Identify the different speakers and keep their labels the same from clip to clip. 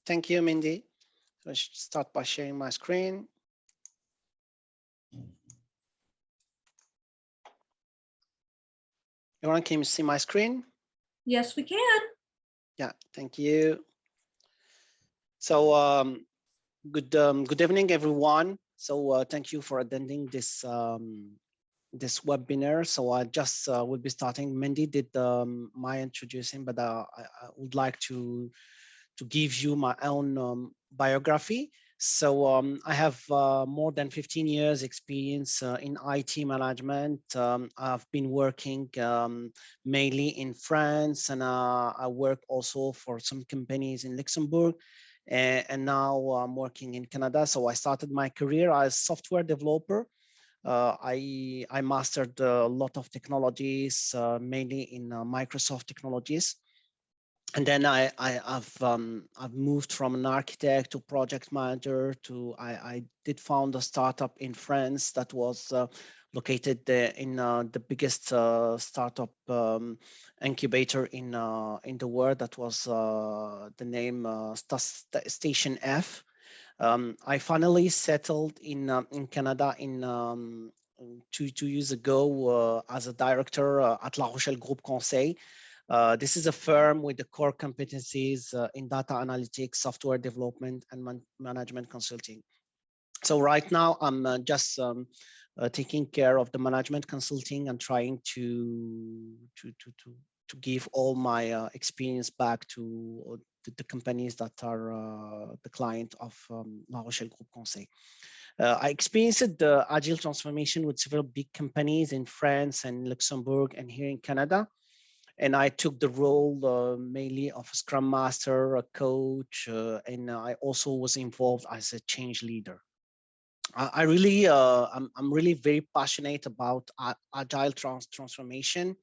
Speaker 1: Thank you, Mindy. I should start by sharing my screen. Everyone, can you see my screen?
Speaker 2: Yes, we can.
Speaker 1: Yeah, thank you. So good evening, everyone. So thank you for attending this this webinar. So I just will be starting. Mindy did my introducing, but I would like to give you my own biography. So I have more than 15 years experience in IT management. I've been working mainly in France, and I work also for some companies in Luxembourg. And now I'm working in Canada. So I started my career as software developer. I mastered a lot of technologies, mainly in Microsoft technologies. And then I've moved from an architect to project manager to I did found a startup in France that was located in the biggest startup incubator in the world. That was the name Station F. I finally settled in Canada in 2 years ago as a director at La Rochelle Group Conseil. This is a firm with the core competencies in data analytics, software development, and management consulting. So right now, I'm just taking care of the management consulting and trying to give all my experience back to the companies that are the client of La Rochelle Group Conseil. I experienced the agile transformation with several big companies in France and Luxembourg and here in Canada. And I took the role mainly of a scrum master, a coach, and I also was involved as a change leader. I'm really very passionate about agile transformation,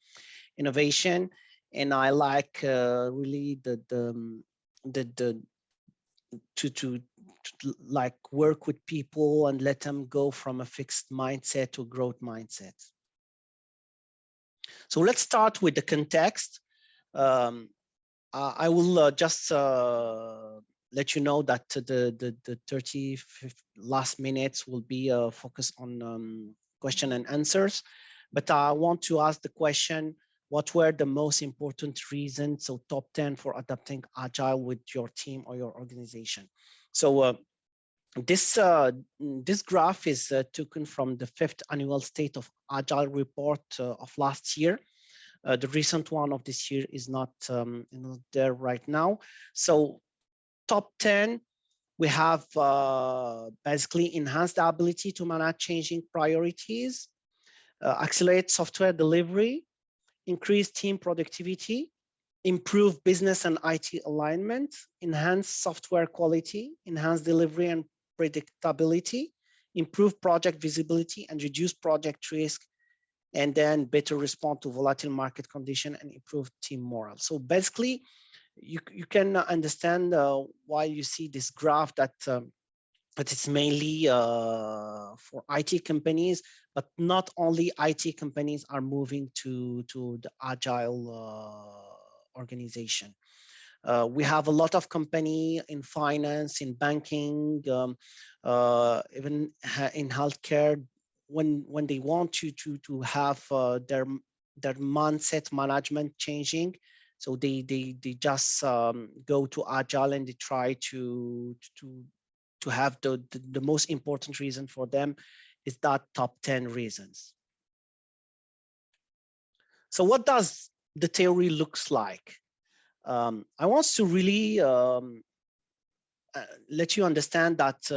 Speaker 1: innovation, and I like really to like work with people and let them go from a fixed mindset to a growth mindset. So let's start with the context. I will just let you know that the 30 last minutes will be focused on question and answers. But I want to ask the question, what were the most important reasons, so top 10 for adopting Agile with your team or your organization? So this graph is taken from the 5th annual State of Agile report of last year. The recent one of this year is not there right now. So top 10, we have basically enhanced the ability to manage changing priorities, accelerate software delivery, increase team productivity, improve business and IT alignment, enhance software quality, enhance delivery and predictability, improve project visibility and reduce project risk, and then better respond to volatile market condition and improve team morale. So basically, you can understand why you see this graph that it's mainly for IT companies, but not only IT companies are moving to the agile organization. We have a lot of company in finance, in banking, even in healthcare. When they want to have their mindset management changing, so they just go to agile and they try to have the most important reason for them is that top 10 reasons. So what does the theory looks like? I want to really let you understand that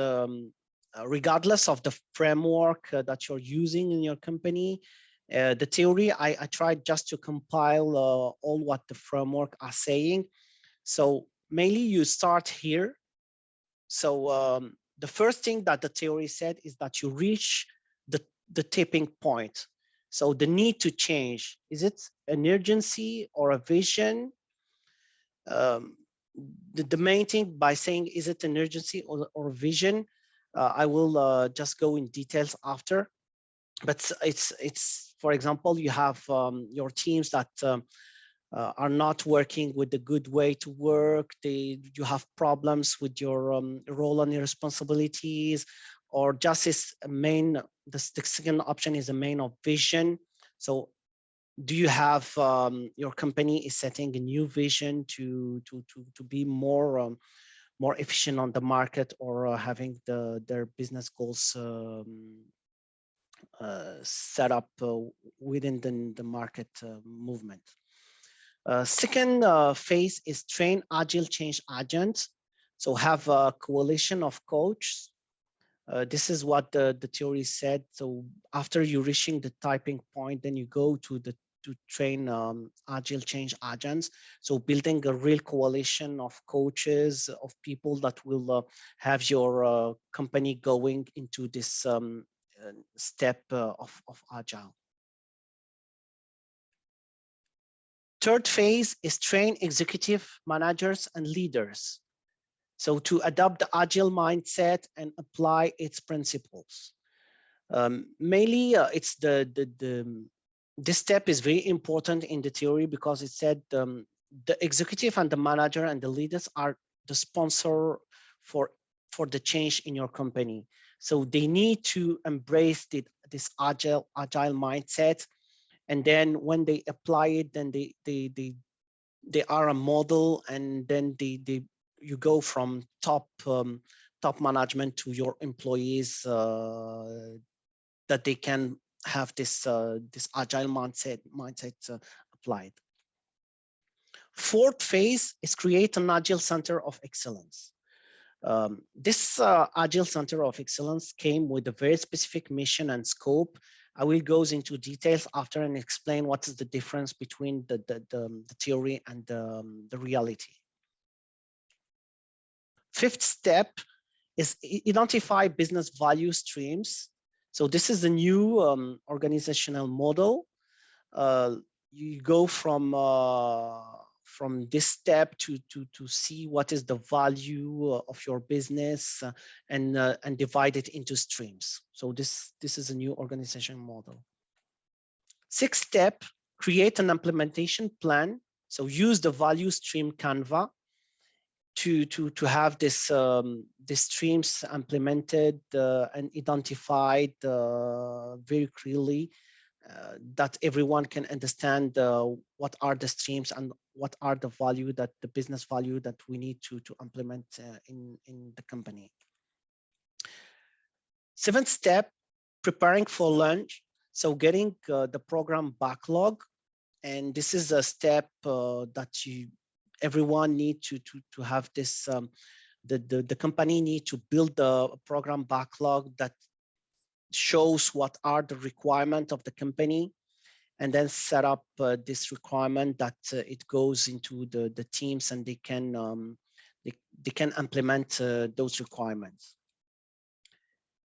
Speaker 1: regardless of the framework that you're using in your company, the theory, I tried just to compile all what the framework are saying. So mainly you start here. So the first thing that the theory said is that you reach the tipping point. So the need to change, is it an urgency or a vision? The main thing by saying, is it an urgency or a vision? I will just go in details after. But it's for example, you have your teams that are not working with the good way to work. You have problems with your role and your responsibilities, or just is main. The second option is a main of vision. So do you have your company is setting a new vision to be more more efficient on the market, or having their business goals set up within the market movement. Second phase is train agile change agents. So have a coalition of coaches. This is what the theory said. So after you reaching the typing point, then you go to train agile change agents. So building a real coalition of coaches, of people that will have your company going into this step of agile. Third phase is train executive managers and leaders. So to adopt the agile mindset and apply its principles. Mainly, it's this step is very important in the theory, because it said the executive and the manager and the leaders are the sponsor for the change in your company. So they need to embrace this agile mindset, and then when they apply it, then they are a model, and then you go from top management to your employees, that they can have this agile mindset applied. Fourth phase is create an agile center of excellence. This agile center of excellence came with a very specific mission and scope. I will go into details after and explain what is the difference between the theory and the reality. Fifth step is identify business value streams. So this is a new organizational model. You go from this step to see what is the value of your business, and divide it into streams. So this is a new organization model. Sixth step, create an implementation plan. So use the value stream Canva to have this the streams implemented and identified very clearly, that everyone can understand what are the streams and what are the value, that the business value that we need to implement in the company. Seventh step, preparing for launch. So getting the program backlog, and this is a step that everyone need to have this. The company need to build a program backlog that shows what are the requirements of the company, and then set up this requirement that it goes into the teams, and they can implement those requirements.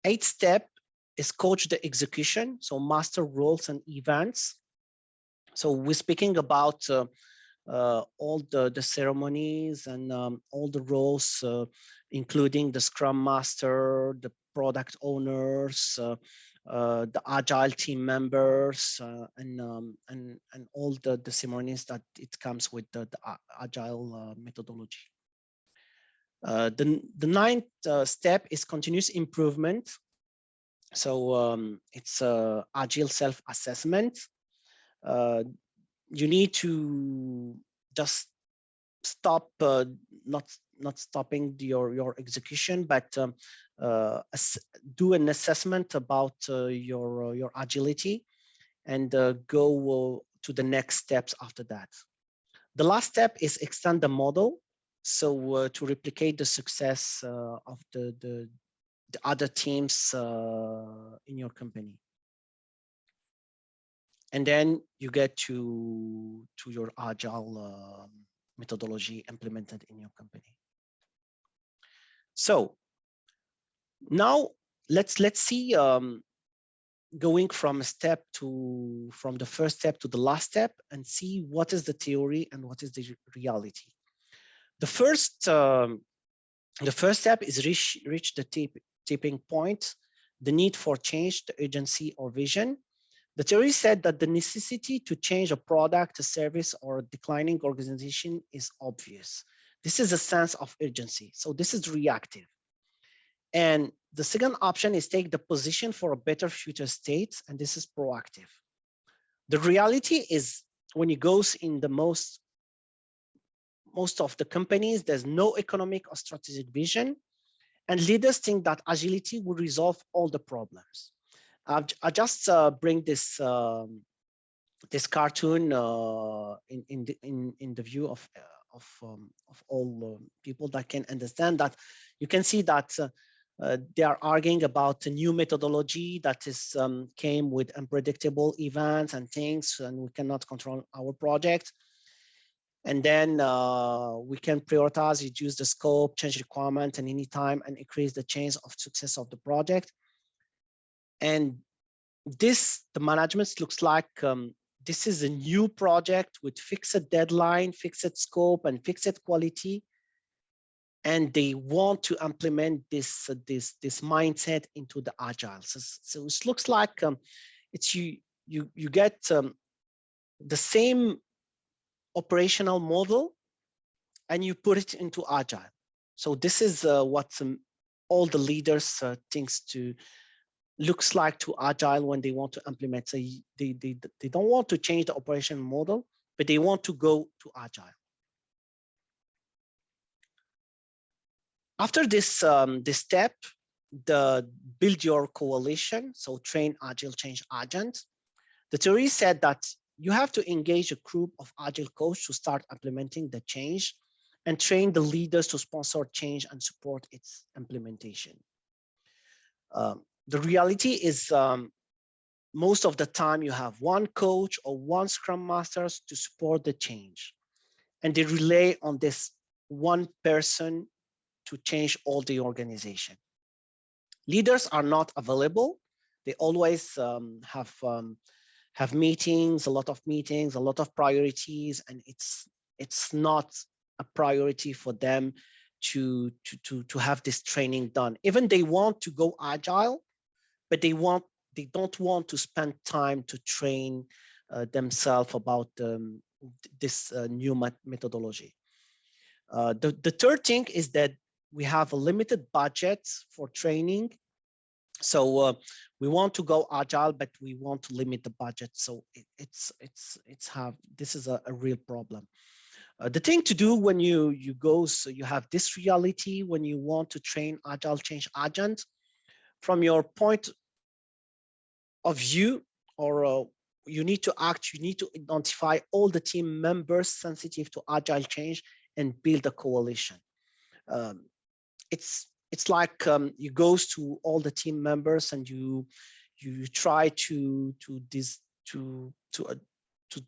Speaker 1: Eighth step is coach the execution, so master roles and events. So we're speaking about all the ceremonies and all the roles, including the Scrum Master, the product owners, the Agile team members, and all the ceremonies that it comes with the Agile methodology. The ninth step is continuous improvement. So it's Agile self-assessment. You need to just stop, not stopping your execution, but do an assessment about your agility, and go to the next steps after that. The last step is extend the model, so to replicate the success of the other teams in your company. And then you get to your Agile methodology implemented in your company. So now let's see, going from the first step to the last step, and see what is the theory and what is the reality. The first step is reach the tipping point, the need for change, the urgency or vision. The theory said that the necessity to change a product, a service, or a declining organization is obvious. This is a sense of urgency. So this is reactive. And the second option is take the position for a better future state, and this is proactive. The reality is when it goes in the most of the companies, there's no economic or strategic vision, and leaders think that agility will resolve all the problems. I just bring this this cartoon in the view of all people that can understand that. You can see that they are arguing about a new methodology that is came with unpredictable events and things, and we cannot control our project. And then we can prioritize, reduce the scope, change requirement and any time, and increase the chance of success of the project. And this, the management looks like this is a new project with fixed deadline, fixed scope, and fixed quality. And they want to implement this mindset into the agile. So it looks like it's you get the same operational model and you put it into agile. So this is what all the leaders thinks to looks like to agile when they want to implement. So they don't want to change the operation model, but they want to go to agile. After this this step, the build your coalition, so train agile change agents. The theory said that you have to engage a group of agile coaches to start implementing the change and train the leaders to sponsor change and support its implementation. The reality is most of the time you have one coach or one scrum masters to support the change, and they rely on this one person to change all the organization. Leaders are not available. They always have meetings, a lot of meetings, a lot of priorities, and it's not a priority for them to have this training done. Even they want to go agile, but they don't want to spend time to train themselves about this new methodology. The third thing is that we have a limited budget for training. So we want to go agile, but we want to limit the budget. So this is a real problem. The thing to do when you go, so you have this reality when you want to train agile change agent, from your point of view, or you need to act, you need to identify all the team members sensitive to agile change and build a coalition. It's like you goes to all the team members and you try to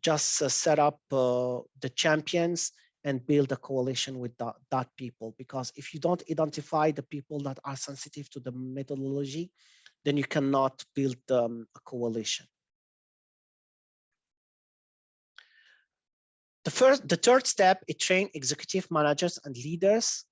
Speaker 1: just set up the champions and build a coalition with that people. Because if you don't identify the people that are sensitive to the methodology, then you cannot build a coalition. The third step is train executive managers and leaders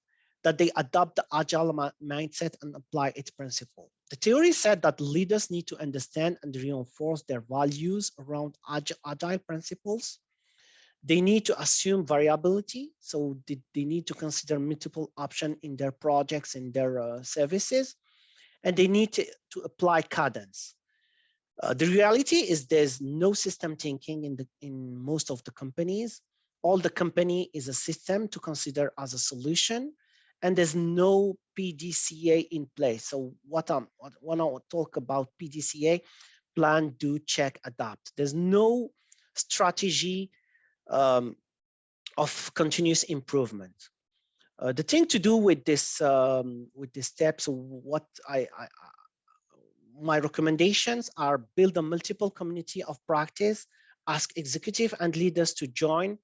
Speaker 1: that they adopt the agile mindset and apply its principle. The theory said that leaders need to understand and reinforce their values around agile principles. They need to assume variability, so they need to consider multiple options in their projects, in their services, and they need to apply cadence. The reality is there's no system thinking in most of the companies. All the company is a system to consider as a solution, and there's no PDCA in place. So when I talk about PDCA, plan, do, check, adapt. There's no strategy of continuous improvement. The thing to do with this steps, what my recommendations are: build a multiple community of practice, ask executive and leaders to join.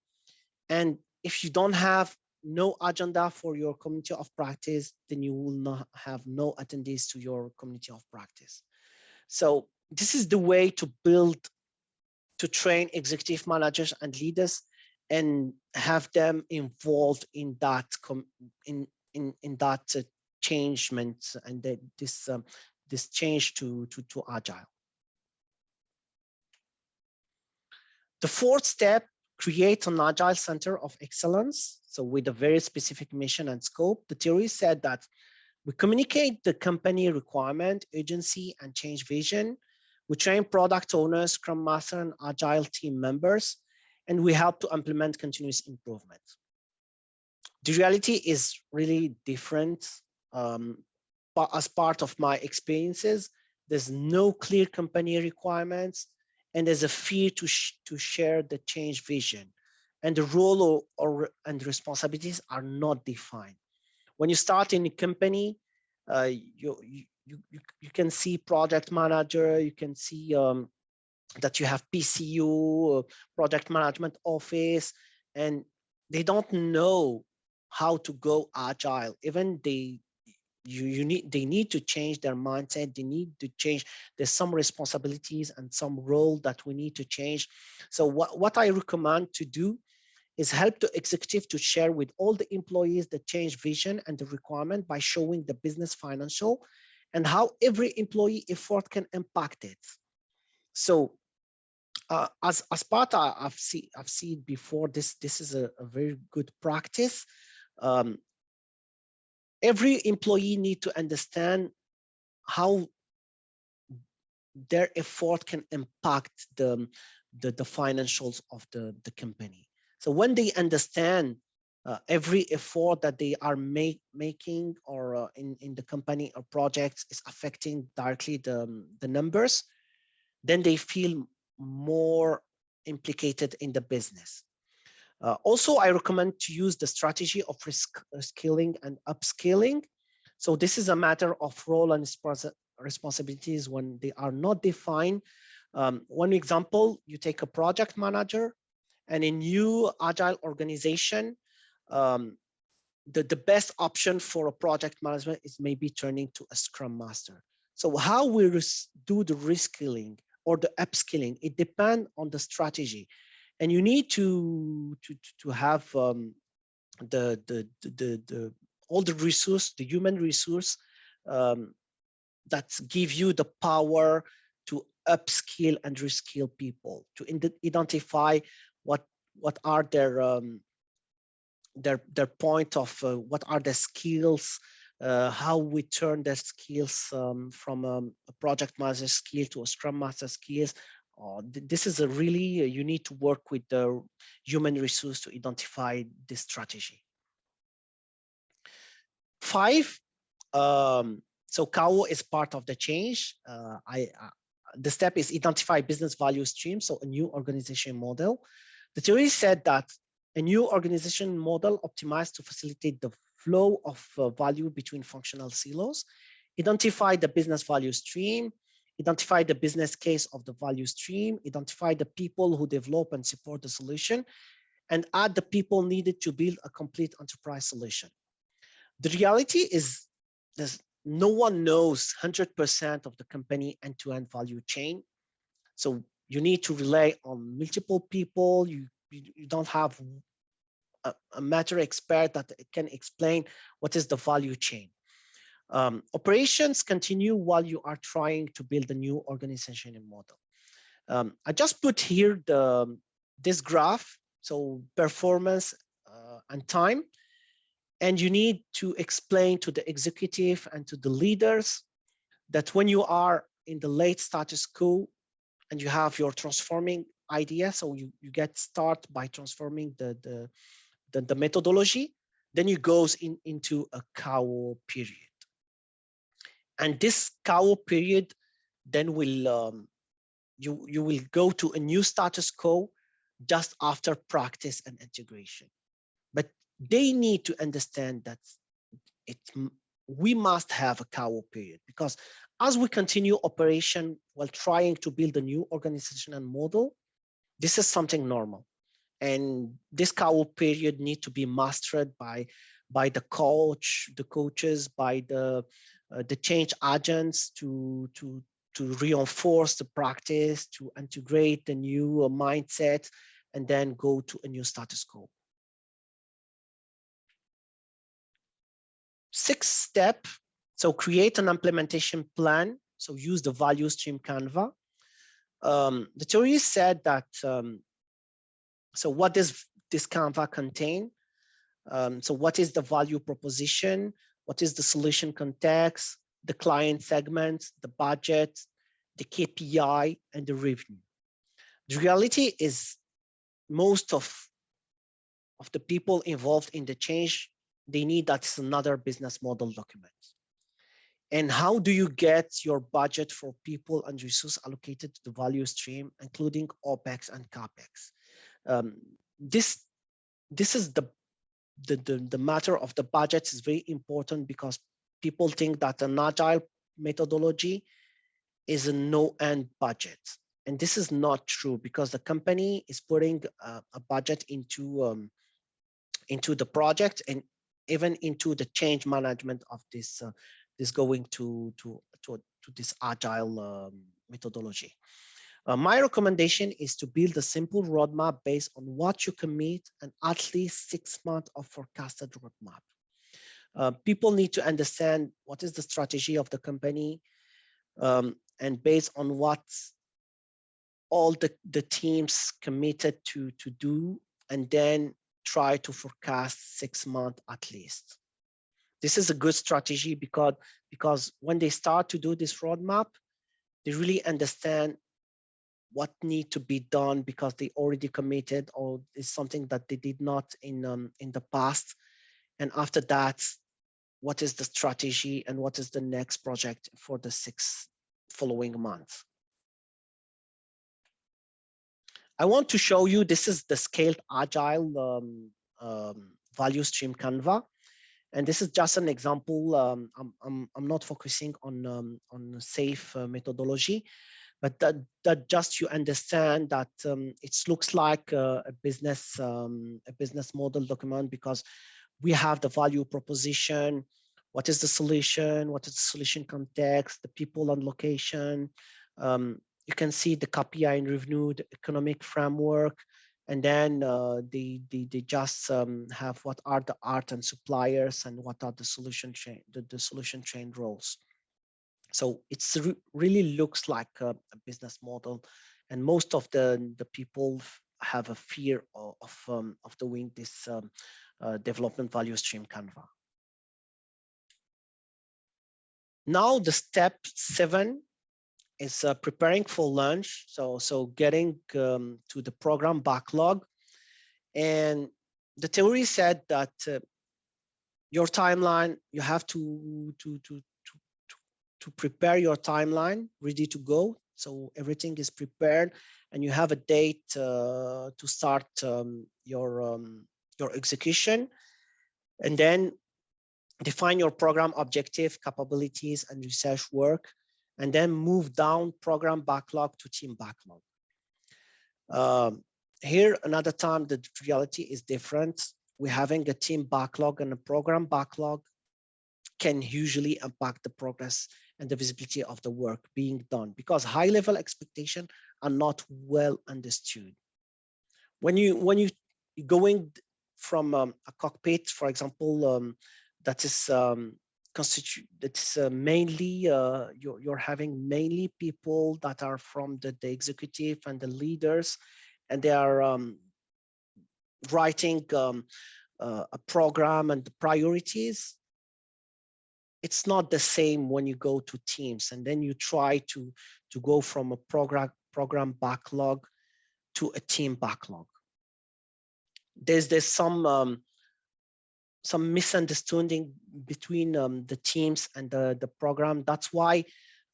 Speaker 1: And if you don't have no agenda for your community of practice, then you will not have no attendees to your community of practice. So this is the way to build, to train executive managers and leaders and have them involved in that changement and this change to agile. The fourth step, create an Agile Center of Excellence. So with a very specific mission and scope. The theory said that we communicate the company requirement, urgency, and change vision. We train product owners, Scrum Master, and Agile team members, and we help to implement continuous improvement. The reality is really different. But as part of my experiences, there's no clear company requirements, and there's a fear to share the change vision, and the role and responsibilities are not defined. When you start in a company, you can see project manager, you can see that you have PCU, project management office, and they don't know how to go agile. Even they need to change their mindset. They need to change. There's some responsibilities and some role that we need to change. So what I recommend to do is help the executive to share with all the employees the change vision and the requirement by showing the business financial and how every employee effort can impact it. So as part I've seen before, this is a very good practice. Every employee need to understand how their effort can impact the financials of the company. So when they understand every effort that they are making or in the company or projects is affecting directly the numbers, then they feel more implicated in the business. Also, I recommend to use the strategy of reskilling and upskilling. So this is a matter of role and responsibilities when they are not defined. One example, you take a project manager and a new agile organization, the best option for a project management is maybe turning to a Scrum Master. So how we do the reskilling or the upskilling, it depends on the strategy. And you need to have all the resource, the human resource that give you the power to upskill and reskill people, to identify what are their point of what are the skills, how we turn their skills from a project manager skill to a Scrum Master skills. This is a really, you need to work with the human resource to identify this strategy. 5, so KAO is part of the change. The step is identify business value stream, so a new organization model. The theory said that a new organization model optimized to facilitate the flow of value between functional silos, identify the business value stream, identify the business case of the value stream, identify the people who develop and support the solution, and add the people needed to build a complete enterprise solution. The reality is no one knows 100% of the company end-to-end value chain. So you need to rely on multiple people. You don't have a matter expert that can explain what is the value chain. Operations continue while you are trying to build a new organization and model. I just put here this graph, so performance and time, and you need to explain to the executive and to the leaders that when you are in the late status quo and you have your transforming idea, so you get start by transforming the methodology, then you goes into a KAO period. And this KAO period then will you will go to a new status quo just after practice and integration. But they need to understand that we must have a KAO period, because as we continue operation while trying to build a new organization and model, this is something normal. And this KAO period need to be mastered by the coaches, by the change agents to reinforce the practice, to integrate the new mindset, and then go to a new status quo. 6th step, so create an implementation plan. So use the value stream Canva. The theory said that So what does this Canva contain? So what is the value proposition? What is the solution context, the client segments, the budget, the KPI, and the revenue? The reality is most of the people involved in the change, they need that's another business model document. And how do you get your budget for people and resource allocated to the value stream, including OPEX and CAPEX? This is the matter of the budget is very important, because people think that an agile methodology is a no-end budget. And this is not true, because the company is putting a budget into the project, and even into the change management of this going to this agile methodology. My recommendation is to build a simple roadmap based on what you commit and at least 6 months of forecasted roadmap. People need to understand what is the strategy of the company, and based on what all the teams committed to do, and then try to forecast 6 months at least. This is a good strategy, because when they start to do this roadmap, they really understand what need to be done, because they already committed, or is something that they did not in the past. And after that, what is the strategy and what is the next project for the 6 following months? I want to show you, this is the scaled agile value stream Canva. And this is just an example. I'm not focusing on safe methodology, but that just you understand that it looks like a business model document, because we have the value proposition, what is the solution, what is the solution context, the people and location. You can see the KPI and revenue, the economic framework, and then they just have what are the art and suppliers, and what are the solution chain, the solution chain roles. So it's really looks like a business model, and most of the people have a fear of doing this development value stream Canva. Now the step 7 is preparing for launch. So getting to the program backlog, and the theory said that your timeline, you have to prepare your timeline ready to go. So everything is prepared, and you have a date to start your execution, and then define your program objective, capabilities, and research work, and then move down program backlog to team backlog. Here, another time, the reality is different. We're having a team backlog, and a program backlog can usually impact the progress and the visibility of the work being done, because high-level expectations are not well understood. When you going from a cockpit, for example, that is mainly you're having mainly people that are from the executive and the leaders, and they are writing a program and the priorities. It's not the same when you go to teams, and then you try to go from a program backlog to a team backlog. There's some misunderstanding between the teams and the program. That's why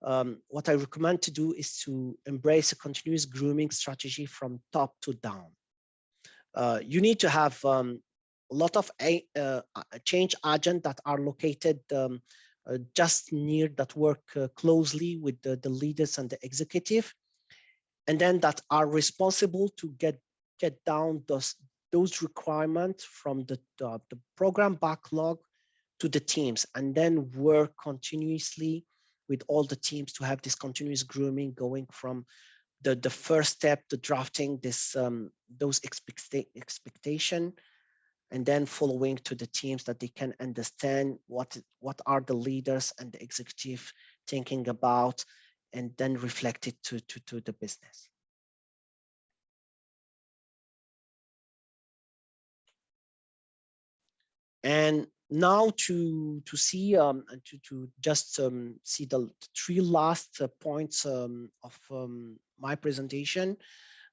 Speaker 1: what I recommend to do is to embrace a continuous grooming strategy from top to down. You need to have a lot of change agents that are located just near, that work closely with the leaders and the executive, and then that are responsible to get down those requirements from the program backlog to the teams, and then work continuously with all the teams to have this continuous grooming, going from the first step, the drafting those expectation, and then following to the teams, that they can understand what are the leaders and the executive thinking about, and then reflect it to the business. And now to see to just see the three last points of my presentation.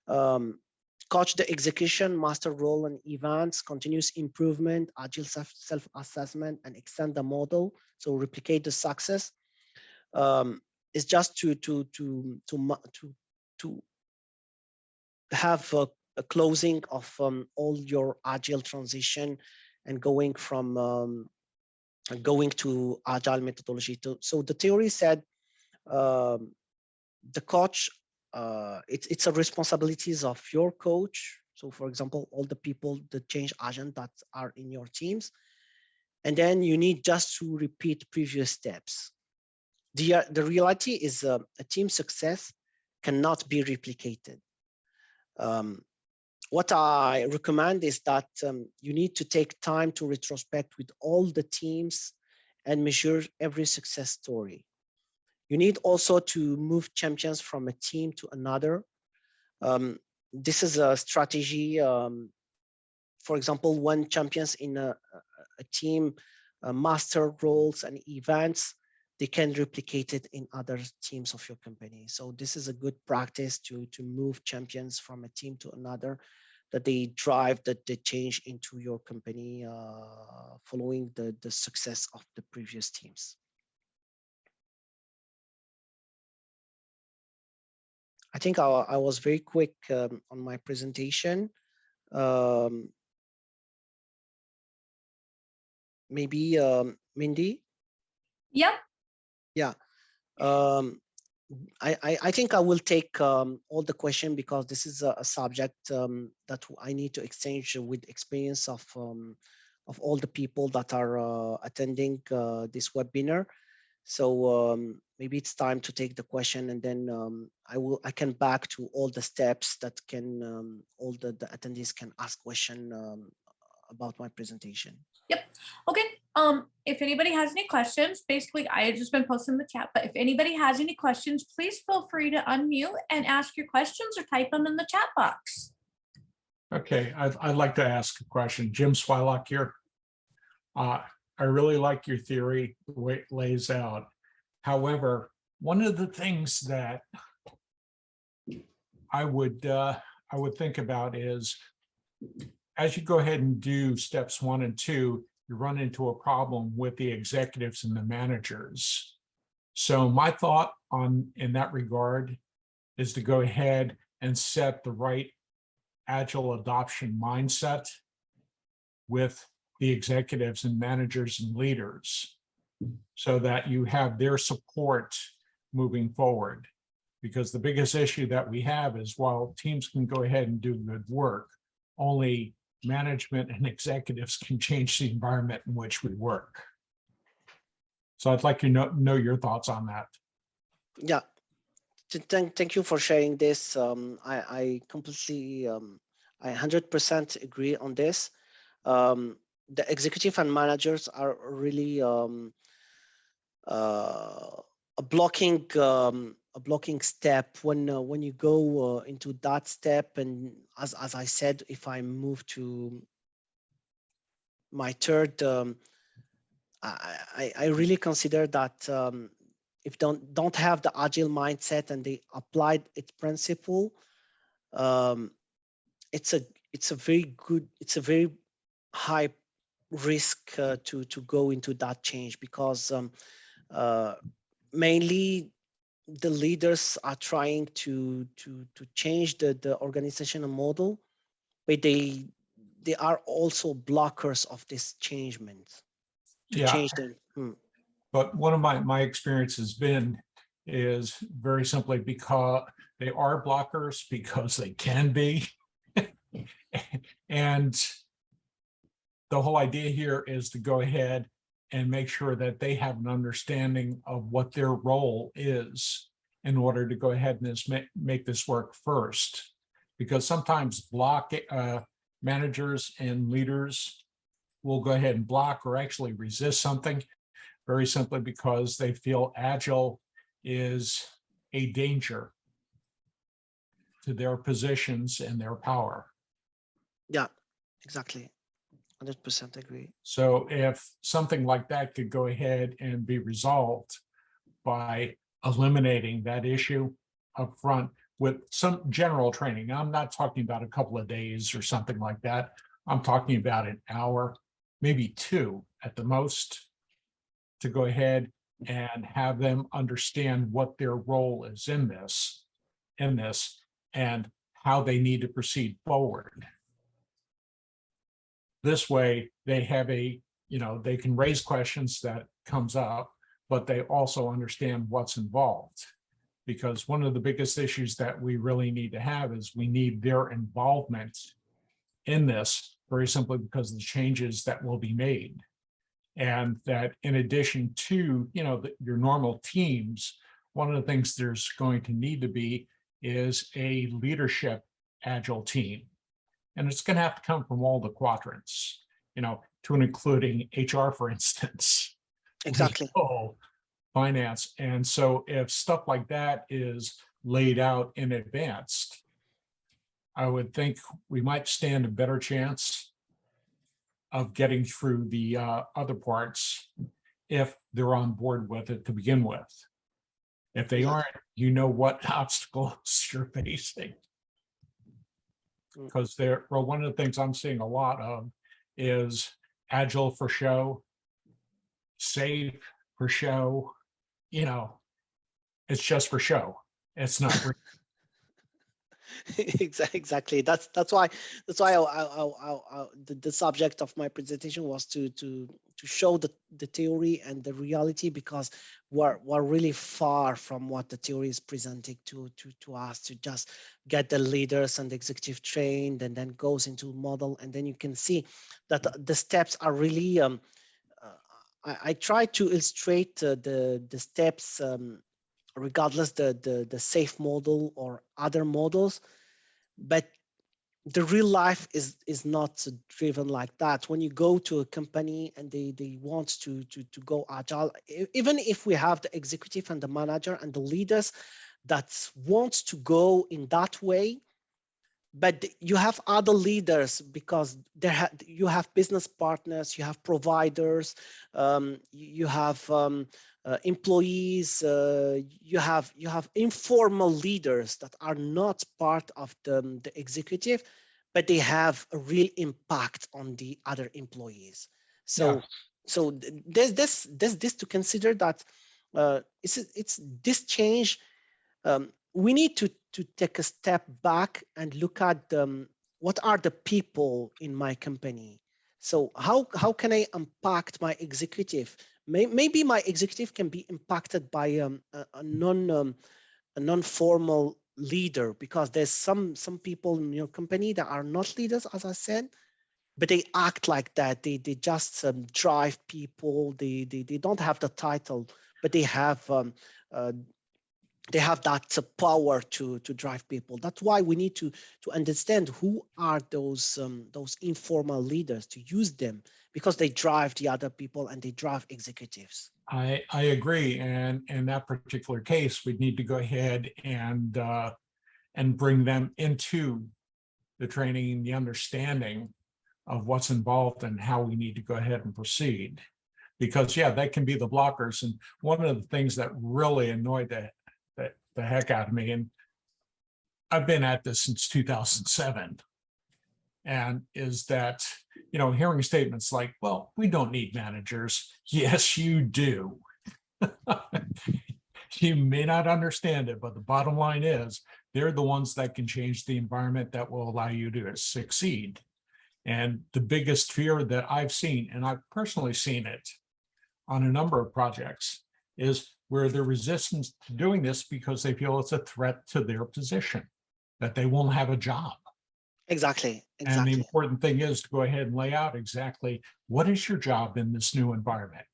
Speaker 1: Coach the execution, master role and events, continuous improvement, agile self-assessment, and extend the model. So replicate the success. Is just to have a closing of all your agile transition and going from going to agile methodology. So the theory said the coach, it's a responsibilities of your coach. So for example, all the people, the change agent that are in your teams, and then you need just to repeat previous steps. The reality is a team success cannot be replicated. What I recommend is that you need to take time to retrospect with all the teams and measure every success story. You need also to move champions from a team to another. This is a strategy. For example, when champions in a team master roles and events, they can replicate it in other teams of your company. So this is a good practice to move champions from a team to another, that they drive the change into your company following the success of the previous teams. I think I was very quick on my presentation. Maybe Mindy?
Speaker 2: Yep.
Speaker 1: Yeah. I think I will take all the question, because this is a subject that I need to exchange with experience of all the people that are attending this webinar. So maybe it's time to take the question, and then I can back to all the steps that can all the attendees can ask question about my presentation.
Speaker 2: Yep. Okay. If anybody has any questions, basically I had just been posting in the chat, but if anybody has any questions, please feel free to unmute and ask your questions or type them in the chat box.
Speaker 3: Okay, I'd like to ask a question. Jim Swilock here. I really like your theory, the way it lays out. However, one of the things that I would think about is, as you go ahead and do steps 1 and 2, you run into a problem with the executives and the managers. So my thought in that regard is to go ahead and set the right agile adoption mindset with the executives and managers and leaders, so that you have their support moving forward. Because the biggest issue that we have is, while teams can go ahead and do good work, only management and executives can change the environment in which we work. So I'd like to know your thoughts on that.
Speaker 1: Yeah, thank you for sharing this. I completely, I 100% agree on this. The executive and managers are really a blocking step when you go into that step. And as I said, if I move to my third, I really consider that if don't have the agile mindset and they applied its principle, it's a very high risk to go into that change, because mainly the leaders are trying to change the organizational model, but they are also blockers of this changement to change them.
Speaker 3: But one of my experience has been is very simply because they are blockers, because they can be. And the whole idea here is to go ahead and make sure that they have an understanding of what their role is in order to go ahead and make this work first. Because sometimes managers and leaders will go ahead and block or actually resist something, very simply because they feel agile is a danger to their positions and their power.
Speaker 1: Yeah, exactly. 100% agree.
Speaker 3: So if something like that could go ahead and be resolved by eliminating that issue up front with some general training. I'm not talking about a couple of days or something like that. I'm talking about an hour, maybe 2 at the most, to go ahead and have them understand what their role is in this, and how they need to proceed forward. This way, they have they can raise questions that comes up, but they also understand what's involved. Because one of the biggest issues that we really need to have is we need their involvement in this, very simply because of the changes that will be made. And that in addition to, your normal teams, one of the things there's going to need to be is a leadership agile team. And it's going to have to come from all the quadrants, to and including HR, for instance.
Speaker 1: Exactly.
Speaker 3: Finance. And so if stuff like that is laid out in advance, I would think we might stand a better chance of getting through the other parts if they're on board with it to begin with. If they aren't, what obstacles you're facing. Because one of the things I'm seeing a lot of is agile for show, safe for show. It's just for show. It's not real.
Speaker 1: Exactly. That's why the subject of my presentation was to show the theory and the reality, because we're really far from what the theory is presenting to us, to just get the leaders and the executive trained and then goes into model, and then you can see that the steps are really I try to illustrate the steps regardless the safe model or other models, but the real life is not driven like that. When you go to a company and they want to go agile, even if we have the executive and the manager and the leaders that want to go in that way, but you have other leaders, because you have business partners, you have providers, you have employees, you have informal leaders that are not part of the executive, but they have a real impact on the other employees. So there's this to consider, that it's this change. We need to take a step back and look at what are the people in my company. So how can I impact my executive? Maybe my executive can be impacted by a non-formal leader, because there's some people in your company that are not leaders, as I said, but they act like that. They just drive people. They don't have the title, but they have that power to drive people. That's why we need to understand who are those informal leaders, to use them, because they drive the other people and they drive executives.
Speaker 3: I agree, and in that particular case, we'd need to go ahead and bring them into the training, the understanding of what's involved and how we need to go ahead and proceed. Because that can be the blockers. And one of the things that really annoyed the heck out of me, and I've been at this since 2007, and is that, hearing statements like, well, we don't need managers. Yes, you do. You may not understand it, but the bottom line is they're the ones that can change the environment that will allow you to succeed. And the biggest fear that I've seen, and I've personally seen it on a number of projects, is where they're resistant to doing this because they feel it's a threat to their position, that they won't have a job.
Speaker 1: Exactly.
Speaker 3: And the important thing is to go ahead and lay out exactly what is your job in this new environment.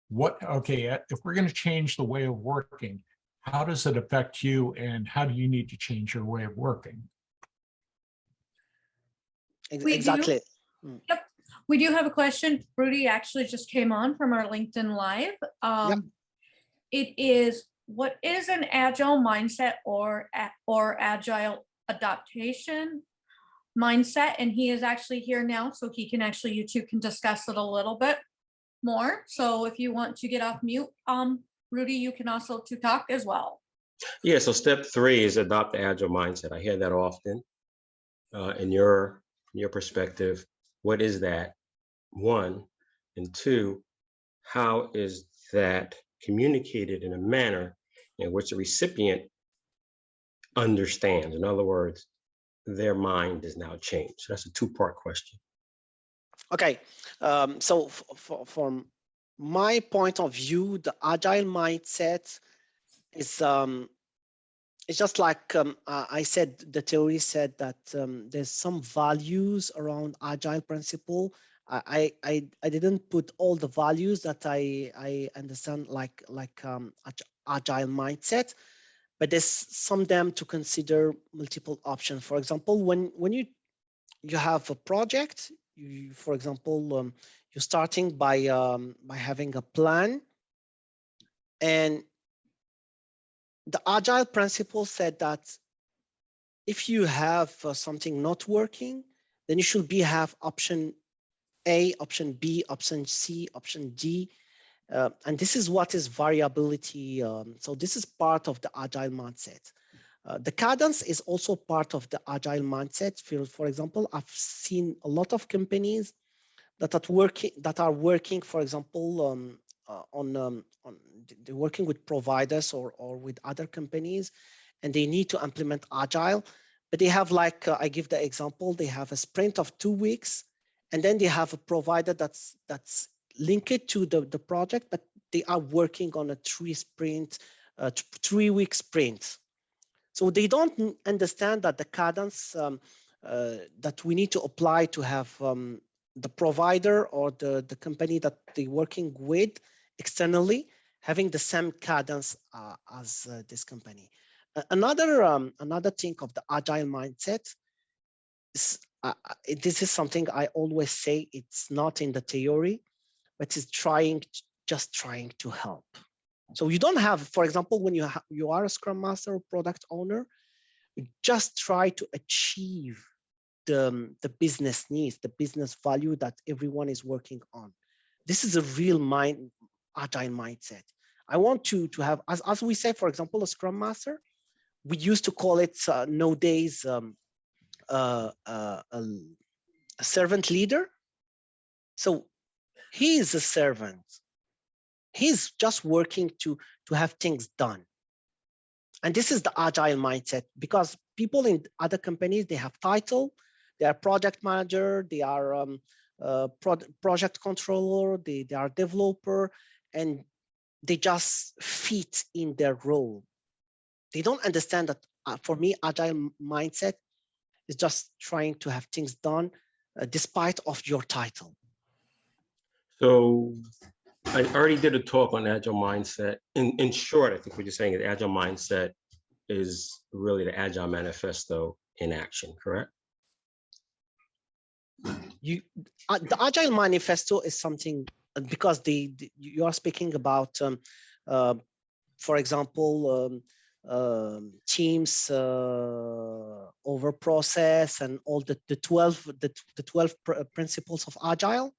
Speaker 3: If we're going to change the way of working, how does it affect you, and how do you need to change your way of working?
Speaker 1: Exactly.
Speaker 2: Yep. We do have a question. Rudy actually just came on from our LinkedIn Live. It is, what is an agile mindset or agile adaptation? Mindset, and he is actually here now, so he can actually, you two can discuss it a little bit more. So if you want to get off mute, Rudy, you can also to talk as well.
Speaker 4: Yeah, so step 3 is adopt the Agile mindset. I hear that often. In your perspective, what is that? 1, and 2, how is that communicated in a manner in which the recipient understands? In other words, their mind is now changed. So that's a 2-part question.
Speaker 1: Okay, so from my point of view, the agile mindset is it's just like I said, the theory said that there's some values around agile principle. I didn't put all the values that I understand like agile mindset, but there's some of them to consider multiple options. For example, when you have a project, for example, you're starting by having a plan, and the agile principle said that if you have something not working, then you should have option A, option B, option C, option D. And this is what is variability. So this is part of the agile mindset. The cadence is also part of the agile mindset. For example, I've seen a lot of companies that are working, for example, they're working with providers or with other companies, and they need to implement agile, but they have like I give the example, they have a sprint of 2 weeks, and then they have a provider that's linked to the project, but they are working on a 3-week sprint. So they don't understand that the cadence that we need to apply to have the provider or the company that they're working with externally having the same cadence as this company. Another thing of the agile mindset is this is something I always say, it's not in the theory, but it's just trying to help. So you don't have, for example, when you are a Scrum Master or product owner, you just try to achieve the business needs, the business value that everyone is working on. This is a real agile mindset. I want to have, as we say, for example, a Scrum Master, we used to call it nowadays a servant leader. So he is a servant. He's just working to have things done. And this is the agile mindset, because people in other companies, they have title, they are project manager, they are project controller, they are developer, and they just fit in their role. They don't understand that for me, agile mindset is just trying to have things done despite of your title.
Speaker 4: So I already did a talk on Agile Mindset. In short, I think what you're saying is Agile Mindset is really the Agile Manifesto in action, correct?
Speaker 1: The Agile Manifesto is something, because you are speaking about, for example, teams over process and all the 12 principles of Agile.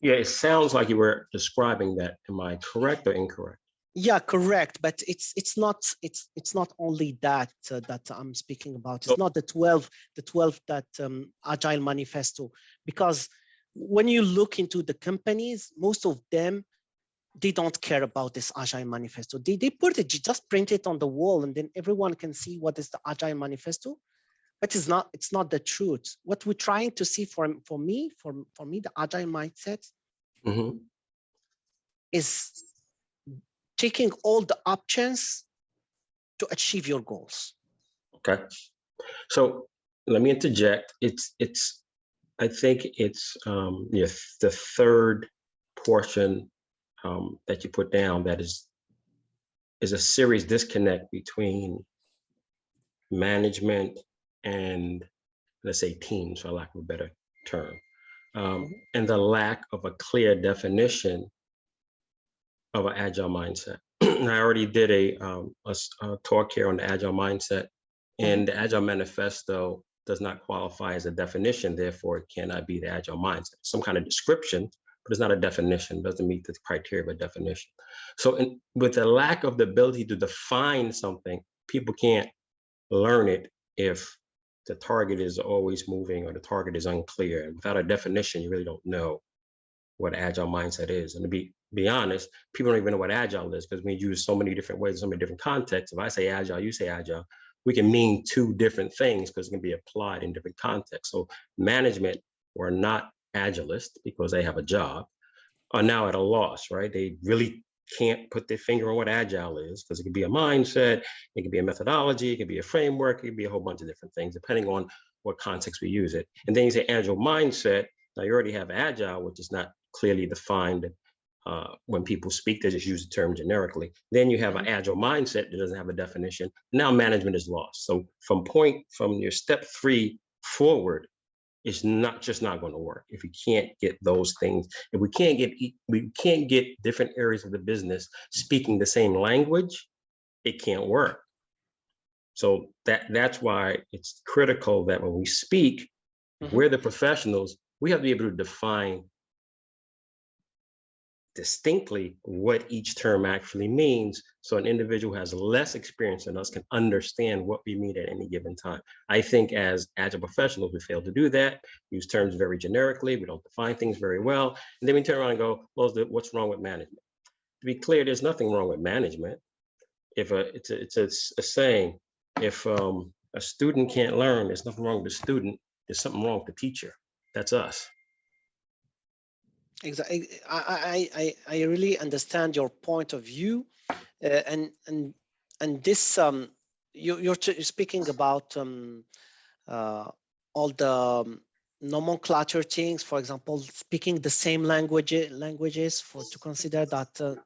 Speaker 4: Yeah, it sounds like you were describing that. Am I correct or incorrect?
Speaker 1: Yeah, correct. But it's not only that that I'm speaking about. It's not the 12 that Agile Manifesto, because when you look into the companies, most of them, they don't care about this Agile Manifesto. They put it, just print it on the wall, and then everyone can see what is the Agile Manifesto. But it's not the truth. What we're trying to see for me, the Agile Mindset is taking all the options to achieve your goals.
Speaker 4: Okay. So let me interject. I think it's the third portion that you put down that is a serious disconnect between management and, let's say, teams, for lack of a better term, and the lack of a clear definition of an agile mindset. I already did a talk here on the agile mindset, and the Agile Manifesto does not qualify as a definition, therefore it cannot be the Agile mindset. Some kind of description, but it's not a definition, doesn't meet the criteria of a definition. So with the lack of the ability to define something, people can't learn it if the target is always moving or the target is unclear. And without a definition, you really don't know what Agile mindset is. And to be honest, people don't even know what Agile is because we use so many different ways, so many different contexts. If I say Agile, you say Agile, we can mean two different things because it can be applied in different contexts. So management who are not Agilists because they have a job are now at a loss, right? They really can't put their finger on what Agile is because it could be a mindset, it could be a methodology, it could be a framework, it could be a whole bunch of different things depending on what context we use it. And then you say Agile mindset. Now you already have Agile, which is not clearly defined. When people speak, they just use the term generically. Then you have an Agile mindset that doesn't have a definition. Now management is lost. So from your step 3 forward, it's not going to work if we can't get those things. If we can't get different areas of the business speaking the same language, it can't work. So that's why it's critical that when we speak, we're the professionals, we have to be able to define distinctly what each term actually means, so an individual who has less experience than us can understand what we mean at any given time. I think as Agile professionals, we fail to do that, use terms very generically, we don't define things very well, and then we turn around and go, well, what's wrong with management? To be clear, there's nothing wrong with management. It's a saying, if a student can't learn, there's nothing wrong with the student, there's something wrong with the teacher. That's us.
Speaker 1: Exactly. I really understand your point of view, and this you're speaking about all the nomenclature things. For example, speaking the same languages to consider that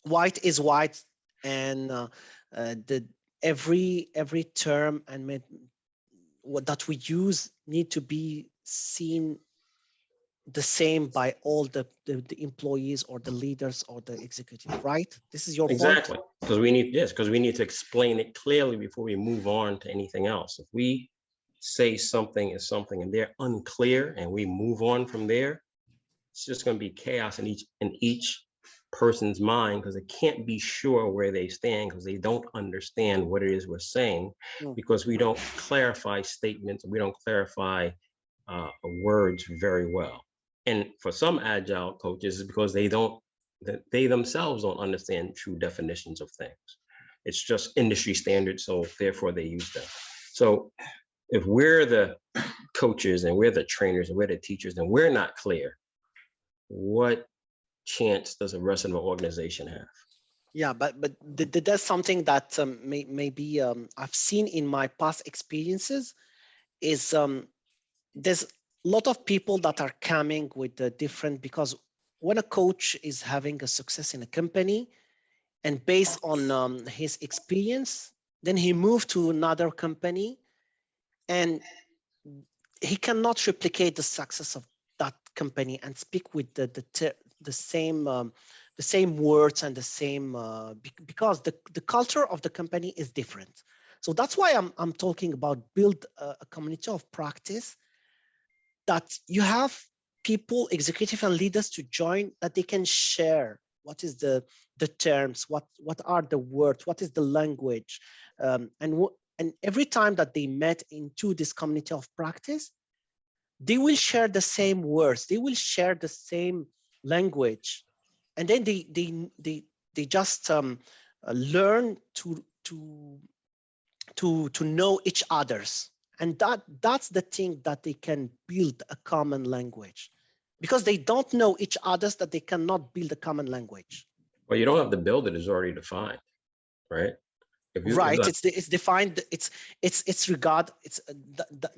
Speaker 1: white is white, and every term and that we use need to be seen the same by all the employees or the leaders or the executive, right? This is your
Speaker 4: exactly
Speaker 1: point?
Speaker 4: Because we need to explain it clearly before we move on to anything else. If we say something is something and they're unclear and we move on from there, it's just going to be chaos in each person's mind because they can't be sure where they stand because they don't understand what it is we're saying, because we don't clarify statements, we don't clarify words very well. And for some Agile coaches, it's because they themselves don't understand true definitions of things. It's just industry standard, so therefore they use them. So if we're the coaches and we're the trainers and we're the teachers and we're not clear, what chance does the rest of the organization have?
Speaker 1: Yeah, but that's something that maybe I've seen in my past experiences is there's a lot of people that are coming with the different, because when a coach is having a success in a company and based on his experience, then he moved to another company and he cannot replicate the success of that company and speak with the same words and the same because the culture of the company is different. So that's why I'm talking about build a community of practice, that you have people, executive and leaders, to join, that they can share what is the terms, what are the words, what is the language, and every time that they met into this community of practice, they will share the same words, they will share the same language, and then they just learn to know each other's. And that's the thing, that they can build a common language, because they don't know each other's, that they cannot build a common language.
Speaker 4: Well, you don't have to build it, it's already defined, right?
Speaker 1: Right, it's defined,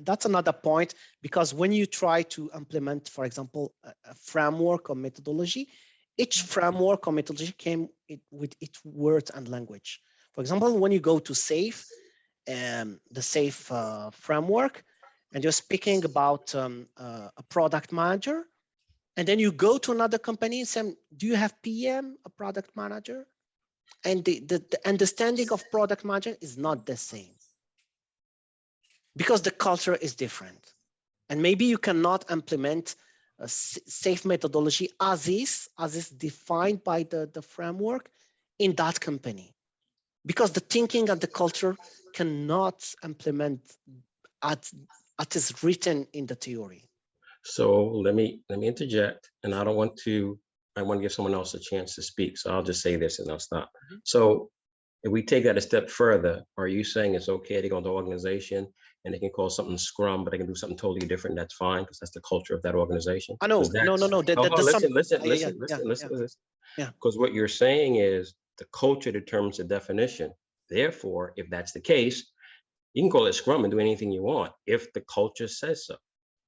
Speaker 1: that's another point, because when you try to implement, for example, a framework or methodology, each framework or methodology came with its words and language. For example, when you go to SAFe, the SAFe framework, and you're speaking about a product manager, and then you go to another company and say, do you have PM, a product manager? And the understanding of product management is not the same. because the culture is different. And maybe you cannot implement a safe methodology as is defined by the framework in that company, because the thinking and the culture cannot implement at is written in the theory.
Speaker 4: So let me interject, and I want to give someone else a chance to speak. So I'll just say this and I'll stop. So if we take that a step further, are you saying it's okay to go into an organization and they can call something Scrum, but they can do something totally different? That's fine because that's the culture of that organization.
Speaker 1: I know, no.
Speaker 4: Listen.
Speaker 1: Yeah.
Speaker 4: Because what you're saying is the culture determines the definition. Therefore, if that's the case, you can call it Scrum and do anything you want if the culture says so.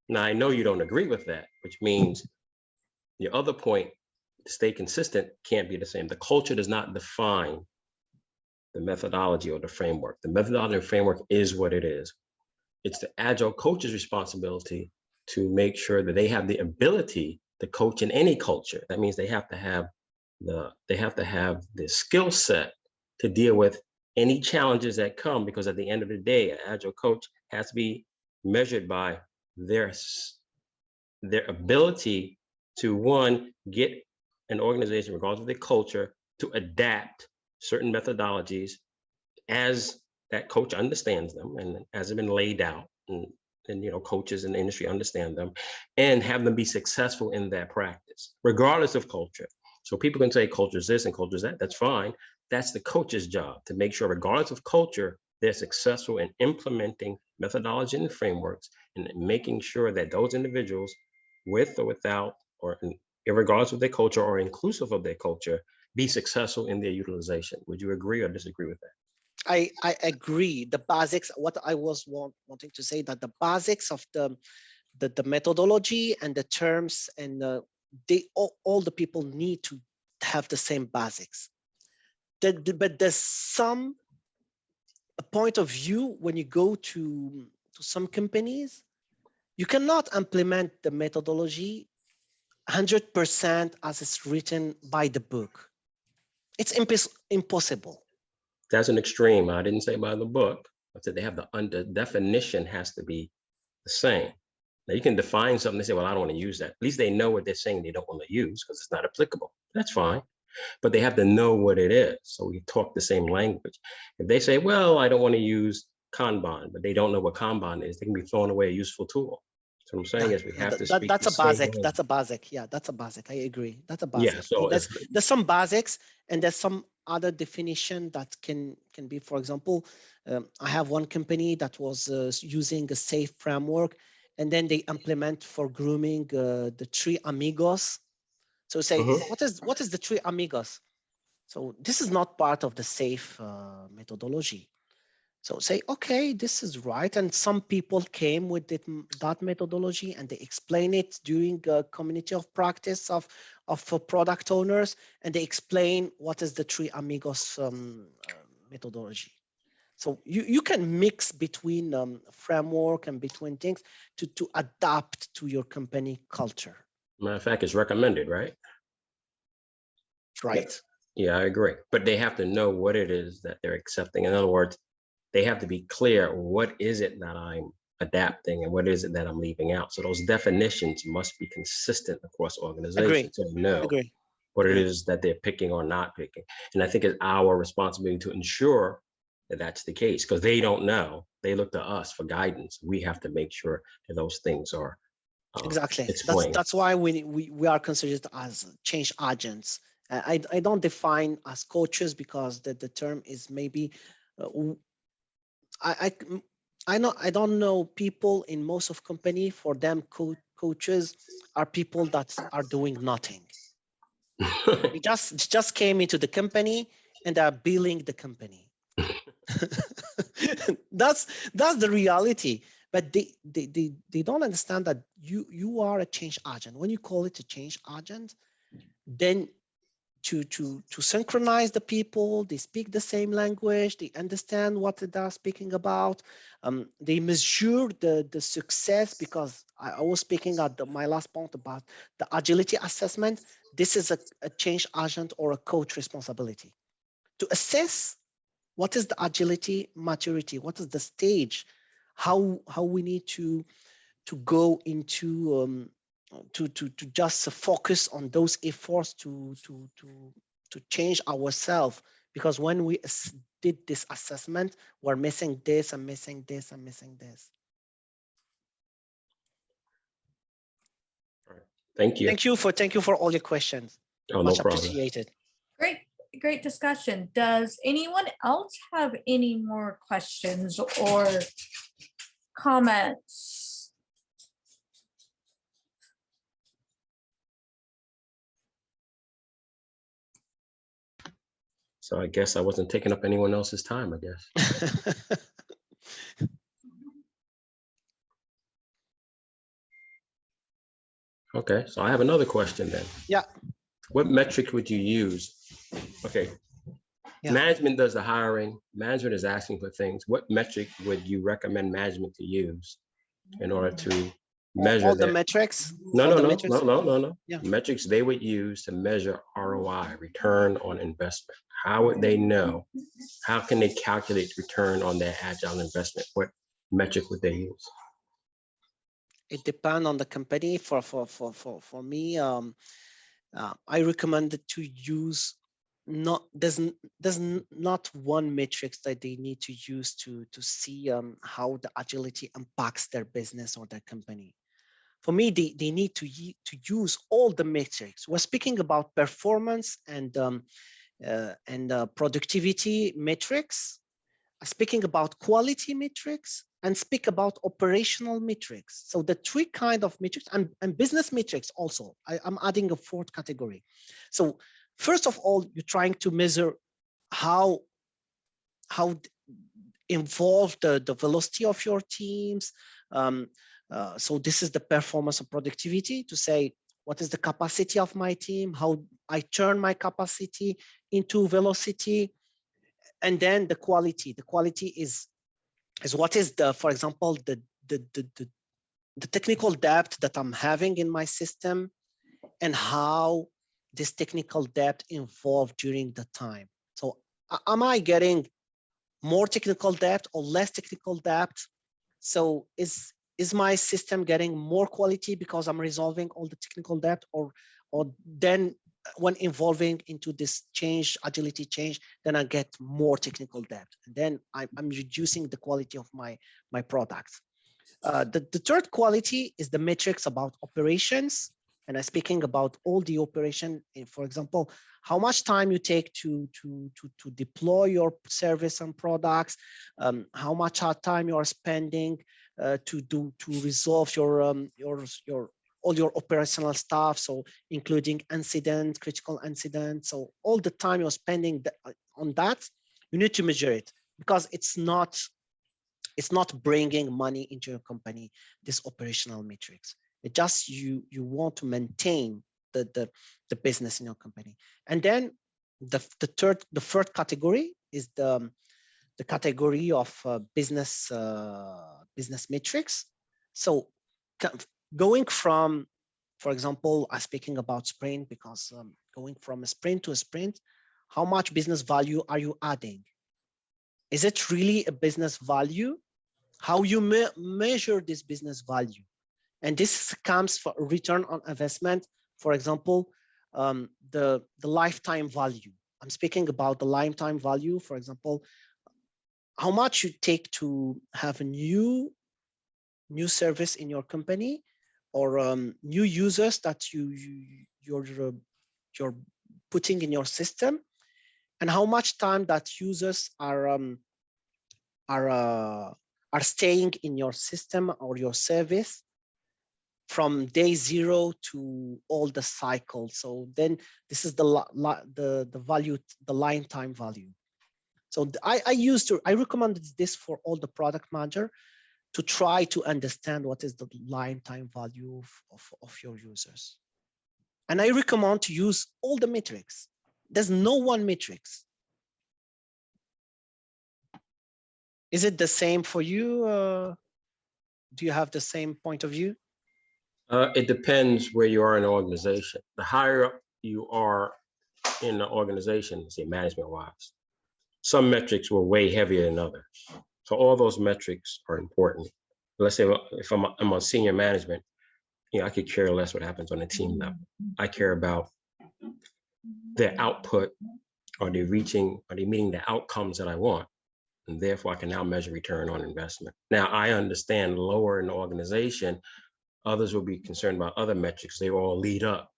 Speaker 4: Now, I know you don't agree with that, which means your other point, to stay consistent, can't be the same. The culture does not define the methodology or the framework. The methodology and framework is what it is. It's the Agile coach's responsibility to make sure that they have the ability to coach in any culture. That means they have to have the skill set to deal with any challenges that come, because at the end of the day, an Agile coach has to be measured by their ability to, one, get an organization, regardless of their culture, to adapt certain methodologies as that coach understands them and as they've been laid out, and coaches in the industry understand them, and have them be successful in that practice, regardless of culture. So people can say culture is this and culture is that. That's fine. That's the coach's job, to make sure, regardless of culture, they're successful in implementing methodology and frameworks and making sure that those individuals, with or without, or regardless of their culture or inclusive of their culture, be successful in their utilization. Would you agree or disagree with that?
Speaker 1: I agree. The basics, what I was wanting to say, that the basics of the methodology and the terms, and all the people need to have the same basics. But there's some point of view when you go to some companies, you cannot implement the methodology 100% as it's written by the book. It's impossible.
Speaker 4: That's an extreme. I didn't say by the book. I said they have the definition has to be the same. Now you can define something. They say, well, I don't want to use that. At least they know what they're saying they don't want to use because it's not applicable. That's fine. But they have to know what it is. So we talk the same language. If they say, well, I don't want to use Kanban, but they don't know what Kanban is, they can be throwing away a useful tool. So what I'm saying is we have to speak
Speaker 1: that's
Speaker 4: the
Speaker 1: a basic.
Speaker 4: same
Speaker 1: That's a basic. Yeah, that's a basic. I agree. That's a basic.
Speaker 4: Yeah, so
Speaker 1: there's some basics, and there's some other definition that can be, for example, I have one company that was using a safe framework, and then they implement for grooming the 3 amigos. So say, what is the 3 amigos? So this is not part of the safe methodology. So say, okay, this is right. And some people came with that methodology and they explain it during a community of practice of product owners, and they explain what is the 3 amigos methodology. So you can mix between framework and between things to adapt to your company culture.
Speaker 4: matter of fact, it's recommended, right?
Speaker 1: Right.
Speaker 4: Yeah, I agree. But they have to know what it is that they're accepting. In other words, they have to be clear, what is it that I'm adapting and what is it that I'm leaving out? So those definitions must be consistent across organizations. So they know what it is that they're picking or not picking. And I think it's our responsibility to ensure that that's the case, because they don't know. They look to us for guidance. We have to make sure that those things are
Speaker 1: exactly
Speaker 4: explained.
Speaker 1: That's why we are considered as change agents. I don't define as coaches because the term is maybe I don't know people in most of company. For them, coaches are people that are doing nothing. They just came into the company and are billing the company. That's the reality. But they don't understand that you are a change agent. When you call it a change agent, then to synchronize the people, they speak the same language, they understand what they're speaking about, they measure the success, because I was speaking at my last point about the agility assessment. This is a change agent or a coach responsibility to assess what is the agility maturity, what is the stage, how we need to go into to just focus on those efforts to change ourselves, because when we did this assessment, we're missing this and missing this and missing this.
Speaker 4: All right. Thank you.
Speaker 1: Thank you for all your questions.
Speaker 4: Oh,
Speaker 1: Much
Speaker 4: no problem.
Speaker 1: appreciated.
Speaker 2: Great discussion. Does anyone else have any more questions or comments?
Speaker 4: So I guess I wasn't taking up anyone else's time, I guess. Okay, so I have another question then.
Speaker 1: Yeah.
Speaker 4: What metric would you use? Okay.
Speaker 1: Yeah.
Speaker 4: Management does the hiring. Management is asking for things. What metric would you recommend management to use in order to measure
Speaker 1: all the
Speaker 4: that?
Speaker 1: metrics?
Speaker 4: No.
Speaker 1: Yeah.
Speaker 4: Metrics they would use to measure ROI, return on investment. How would they know? How can they calculate return on their agile investment? What metric would they use?
Speaker 1: It depends on the company. For me, I recommend to use there's not one metrics that they need to use to see how the agility impacts their business or their company. For me, they need to use all the metrics. We're speaking about performance and productivity metrics, speaking about quality metrics, and speak about operational metrics. So the three kind of metrics and business metrics also. I'm adding a fourth category. So first of all, you're trying to measure how involved the velocity of your teams. So this is the performance and productivity, to say, what is the capacity of my team? How I turn my capacity into velocity. And then the quality. The quality is what is the, for example, the technical depth that I'm having in my system, and how this technical depth evolved during the time. So am I getting more technical depth or less technical depth? So is my system getting more quality because I'm resolving all the technical depth, or then when evolving into this change, agility change, then I get more technical depth, and then I'm reducing the quality of my products. The third quality is the metrics about operations, and I'm speaking about all the operation. For example, how much time you take to deploy your service and products, how much time you are spending to resolve your all your operational stuff, so including incident, critical incidents. So all the time you're spending on that, you need to measure it, because it's not bringing money into your company, this operational metrics. It just you want to maintain the business in your company. And then the third category is the category of business metrics. So going from, for example, I'm speaking about sprint, because going from a sprint to a sprint, how much business value are you adding? Is it really a business value? How you measure this business value? And this comes for return on investment. For example, the lifetime value. I'm speaking about the lifetime value. For example, how much you take to have a new service in your company, or new users that you're putting in your system, and how much time that users are staying in your system or your service from day 0 to all the cycle. So then this is the value, the lifetime value. So I recommend this for all the product manager, to try to understand what is the lifetime value of your users. And I recommend to use all the metrics. There's no one metrics. Is it the same for you? Do you have the same point of view?
Speaker 4: It depends where you are in the organization. The higher up you are in the organization, say management-wise, some metrics were way heavier than others. So all those metrics are important. Let's say if I'm on senior management, I could care less what happens on the team level. I care about their output. Are they meeting the outcomes that I want? And therefore I can now measure return on investment. Now I understand lower in the organization, others will be concerned about other metrics. They all lead up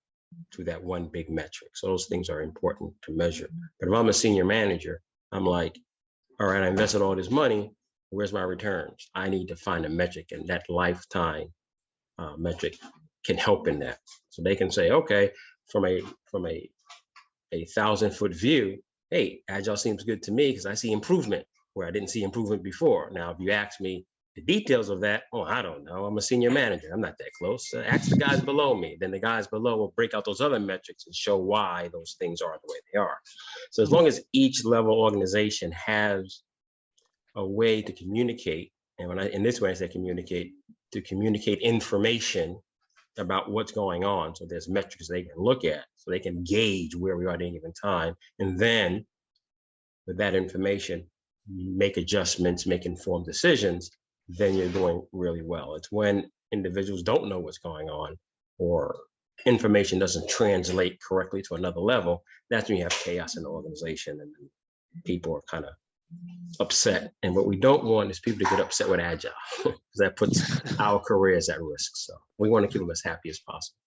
Speaker 4: to that one big metric. So those things are important to measure. But if I'm a senior manager, I'm like, all right, I invested all this money. Where's my returns? I need to find a metric, and that lifetime metric can help in that. So they can say, okay, from a 1,000-foot view, hey, Agile seems good to me because I see improvement where I didn't see improvement before. Now, if you ask me the details of that, I don't know. I'm a senior manager. I'm not that close. Ask the guys below me. Then the guys below will break out those other metrics and show why those things are the way they are. So as long as each level organization has a way to communicate, and in this way I say communicate, to communicate information about what's going on. So there's metrics they can look at, so they can gauge where we are at any given time. And then with that information, make adjustments, make informed decisions, then you're doing really well. It's when individuals don't know what's going on or information doesn't translate correctly to another level, that's when you have chaos in the organization and people are kind of upset. And what we don't want is people to get upset with Agile, because that puts our careers at risk. So we want to keep them as happy as possible.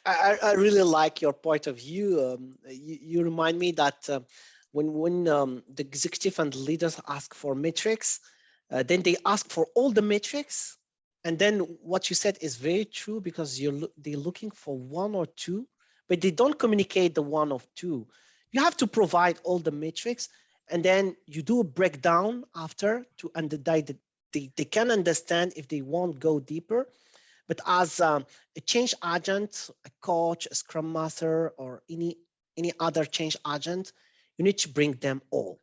Speaker 1: I really like your point of view. You remind me that when the executive and leaders ask for metrics, then they ask for all the metrics. And then what you said is very true, because they're looking for one or two, but they don't communicate the one of two. You have to provide all the metrics, and then you do a breakdown after they can understand if they won't go deeper. But as a change agent, a coach, a scrum master, or any other change agent, you need to bring them all.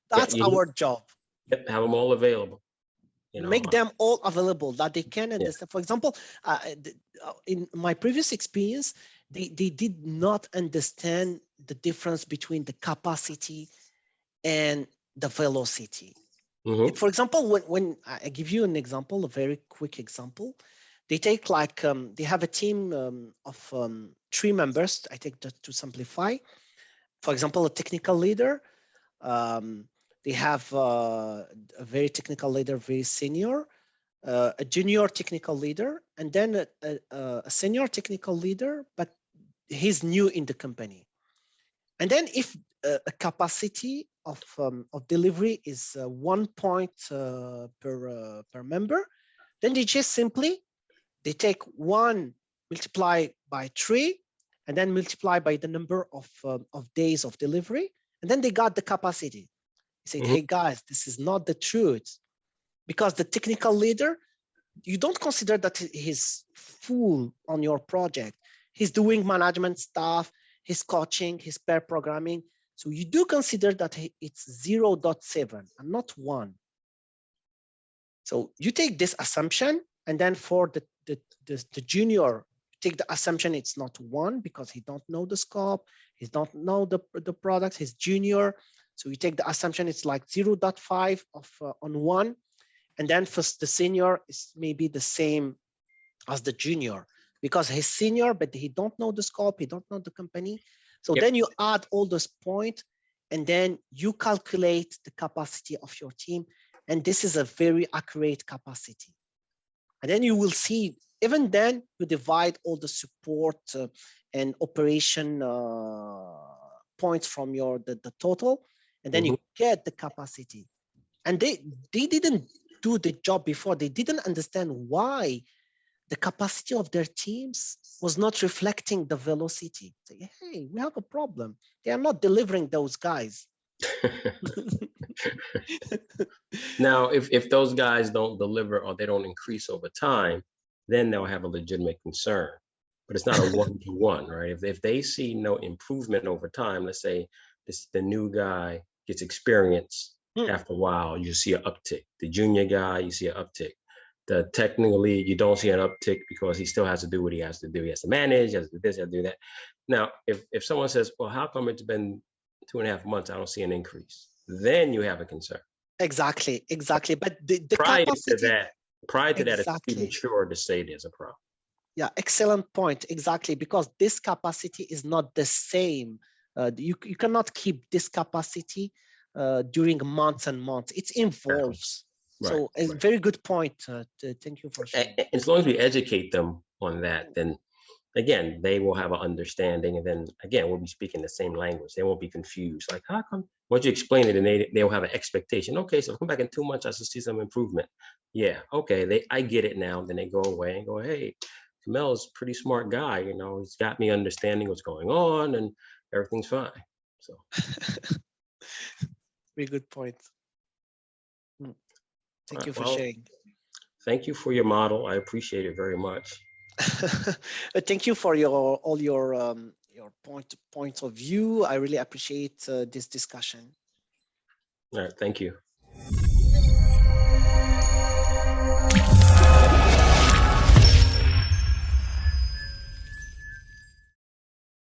Speaker 1: That's our job.
Speaker 4: Have them all available.
Speaker 1: Make them all available that they can understand. For example, in my previous experience, they did not understand the difference between the capacity and the velocity. Mm-hmm. For example, when I give you an example, a very quick example, they take they have a team of 3 members. I take that to simplify. For example, a technical leader. They have a very technical leader, very senior, a junior technical leader, and then a senior technical leader, but he's new in the company. And then if a capacity of delivery is 1 point per member, then they just simply, they take 1 multiply by 3 and then multiply by the number of days of delivery, and then they got the capacity. He said, hey guys, this is not the truth, because the technical leader, you don't consider that he's full on your project. He's doing management stuff, he's coaching, he's pair programming. So you do consider that it's 0.7 and not 1. So you take this assumption, and then for the junior, take the assumption it's not 1 because he don't know the scope, he don't know the product, he's junior. So you take the assumption it's like 0.5 on 1, and then for the senior is maybe the same as the junior because he's senior, but he don't know the scope, he don't know the company. So then you add all those points, and then you calculate the capacity of your team, and this is a very accurate capacity. And then you will see, even then you divide all the support and operation points from the total, and then you get the capacity. And they didn't do the job before. They didn't understand why the capacity of their teams was not reflecting the velocity. Say, hey, we have a problem. They are not delivering those guys.
Speaker 4: Now, if those guys don't deliver or they don't increase over time, then they'll have a legitimate concern. But it's not a one-to-one, right? If they see no improvement over time, let's say the new guy gets experience, after a while, you see an uptick. The junior guy, you see an uptick. The technical lead, you don't see an uptick because he still has to do what he has to do. He has to manage, he has to do this, he has to do that. Now, if someone says, well, how come it's been 2.5 months, I don't see an increase? Then you have a concern.
Speaker 1: Exactly. But the
Speaker 4: Prior
Speaker 1: capacity.
Speaker 4: to that, it's
Speaker 1: Exactly.
Speaker 4: premature to say there's a problem.
Speaker 1: Yeah, excellent point. Exactly, because this capacity is not the same. You cannot keep this capacity during months and months. It evolves.
Speaker 4: Right,
Speaker 1: So a
Speaker 4: right.
Speaker 1: very good point. Thank you for sharing.
Speaker 4: As long as we educate them on that, then again, they will have an understanding. And then again, we'll be speaking the same language. They won't be confused. Like, how come? Once you explain it, and they'll have an expectation. Okay, so come back in 2 months, I should see some improvement. Yeah, okay, I get it now. Then they go away and go, hey, Kamel's a pretty smart guy. You know, he's got me understanding what's going on, and everything's fine. So,
Speaker 1: Very good point. Thank you for
Speaker 4: well,
Speaker 1: sharing.
Speaker 4: Thank you for your model. I appreciate it very much.
Speaker 1: Thank you for all your points of view. I really appreciate this discussion.
Speaker 4: All right, thank you.